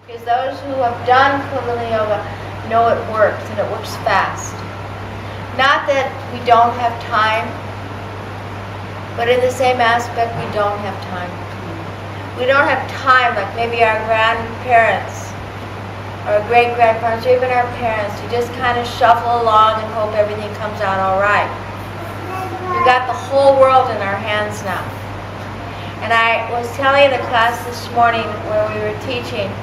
Because those who have done Kundalini Yoga know it works, and it works fast. Not that we don't have time, but in the same aspect, we don't have time. We don't have time like maybe our grandparents or great-grandparents or even our parents to just kind of shuffle along and hope everything comes out all right. We've got the whole world in our hands now. And I was telling the class this morning where we were teaching,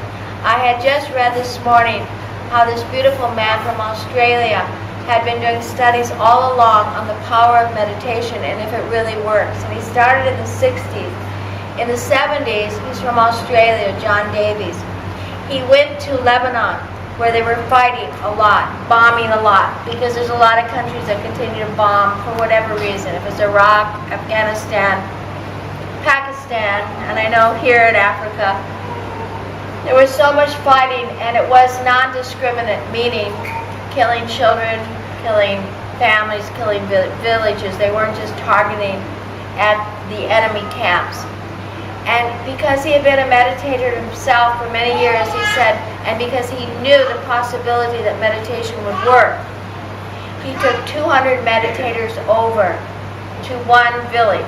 I had just read this morning how this beautiful man from Australia had been doing studies all along on the power of meditation and if it really works. And he started in the 60s. In the 70s, he's from Australia, John Davies. He went to Lebanon, where they were fighting a lot, bombing a lot, because there's a lot of countries that continue to bomb for whatever reason. If it's Iraq, Afghanistan, Pakistan, and I know here in Africa, there was so much fighting, and it was non-discriminate, meaning killing children, killing families, killing villages. They weren't just targeting at the enemy camps. And because he had been a meditator himself for many years, he said, and because he knew the possibility that meditation would work, he took 200 meditators over to one village.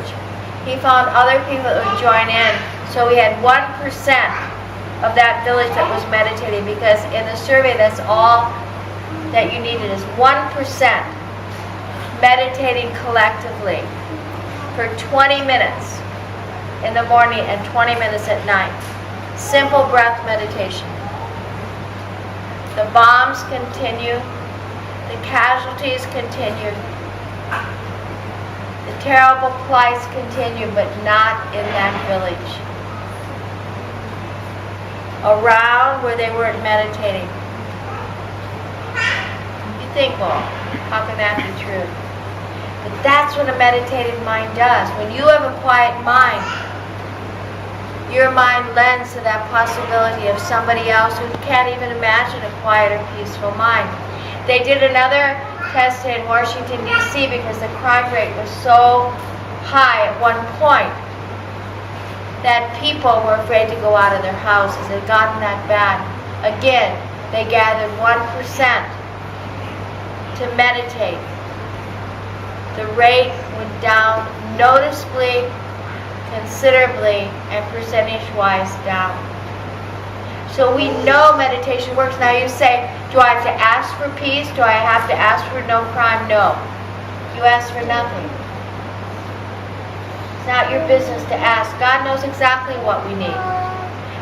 He found other people that would join in, so we had 1% of that village that was meditating, because in the survey that's all that you needed is 1% meditating collectively for 20 minutes in the morning and 20 minutes at night. Simple breath meditation. The bombs continue. The casualties continue. The terrible plights continue, but not in that village. Around where they weren't meditating. You think, well, how can that be true? But that's what a meditative mind does. When you have a quiet mind, your mind lends to that possibility of somebody else who can't even imagine a quiet or peaceful mind. They did another test in Washington, D.C. because the crime rate was so high at one point that people were afraid to go out of their houses. It had gotten that bad. Again, they gathered 1% to meditate. The rate went down noticeably, considerably, and percentage-wise down. So we know meditation works. Now you say, do I have to ask for peace? Do I have to ask for no crime? No. You ask for nothing. It's not your business to ask. God knows exactly what we need.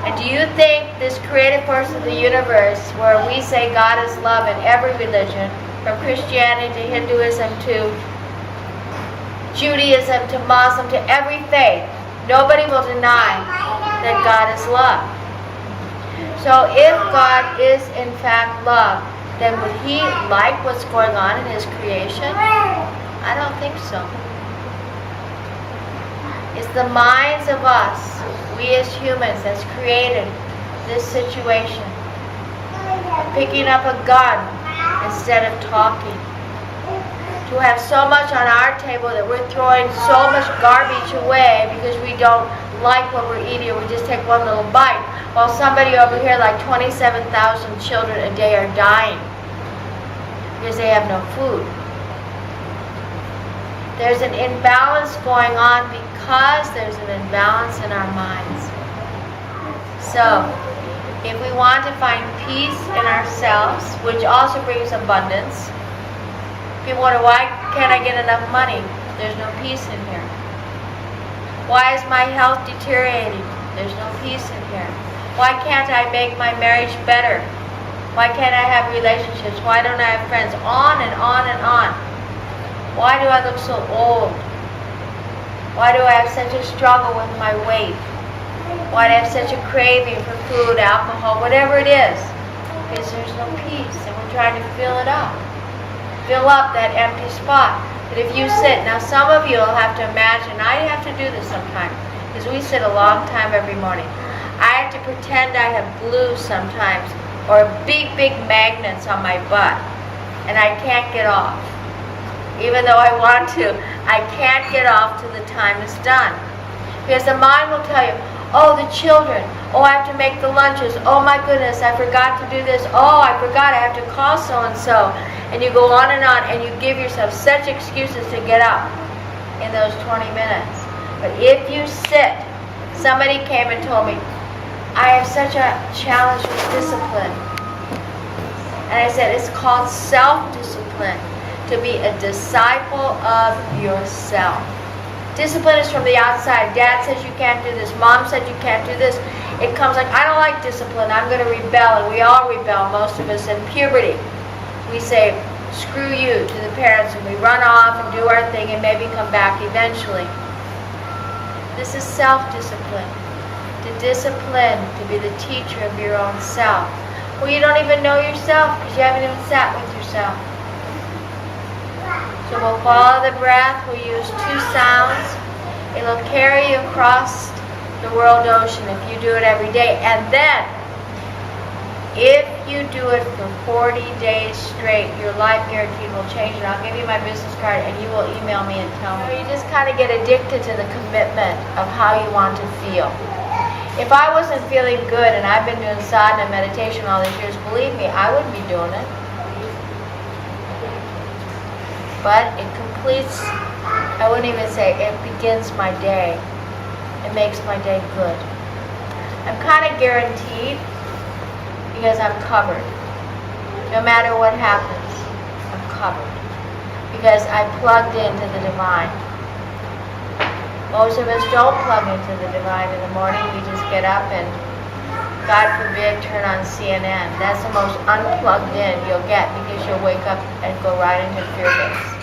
And do you think this creative force of the universe, where we say God is love in every religion, from Christianity to Hinduism to Judaism to Muslim to every faith, nobody will deny that God is love. So if God is in fact love, then would he like what's going on in his creation? I don't think so. It's the minds of us, we as humans, that's created this situation. Picking up a gun instead of talking. To have so much on our table that we're throwing so much garbage away because we don't like what we're eating, or we just take one little bite, while somebody over here, like 27,000 children a day, are dying because they have no food. There's an imbalance going on because there's an imbalance in our minds. So, if we want to find peace in ourselves, which also brings abundance, people wonder, why can't I get enough money? There's no peace in here. Why is my health deteriorating? There's no peace in here. Why can't I make my marriage better? Why can't I have relationships? Why don't I have friends? On and on and on. Why do I look so old? Why do I have such a struggle with my weight? Why do I have such a craving for food, alcohol, whatever it is? Because there's no peace, and we're trying to fill it up. Fill up that empty spot. But if you sit, now some of you will have to imagine, I have to do this sometimes, because we sit a long time every morning. I have to pretend I have glue sometimes, or big, big magnets on my butt, and I can't get off. Even though I want to, I can't get off till the time is done. Because the mind will tell you, Oh, the children. Oh, I have to make the lunches. Oh my goodness, I forgot to do this. Oh, I forgot I have to call so-and-so. And you go on, and you give yourself such excuses to get up in those 20 minutes. But if you sit, somebody came and told me, I have such a challenge with discipline. And I said, it's called self-discipline, to be a disciple of yourself. Discipline is from the outside. Dad says you can't do this. Mom said you can't do this. It comes like, I don't like discipline. I'm going to rebel. And we all rebel, most of us. In puberty, we say, screw you to the parents. And we run off and do our thing and maybe come back eventually. This is self-discipline. To discipline, to be the teacher of your own self. Well, you don't even know yourself because you haven't even sat with yourself. So we'll follow the breath. We'll use 2 sounds. It'll carry you across the world ocean if you do it every day. And then, if you do it for 40 days straight, your life guaranteed will change. And I'll give you my business card and you will email me and tell me. You just kind of get addicted to the commitment of how you want to feel. If I wasn't feeling good, and I've been doing sadhana meditation all these years, believe me, I wouldn't be doing it. But it completes, I wouldn't even say, it begins my day. It makes my day good. I'm kind of guaranteed because I'm covered. No matter what happens, I'm covered. Because I plugged into the divine. Most of us don't plug into the divine in the morning. You just get up and, God forbid, turn on CNN. That's the most unplugged in you'll get because you'll wake up and go right into fear base.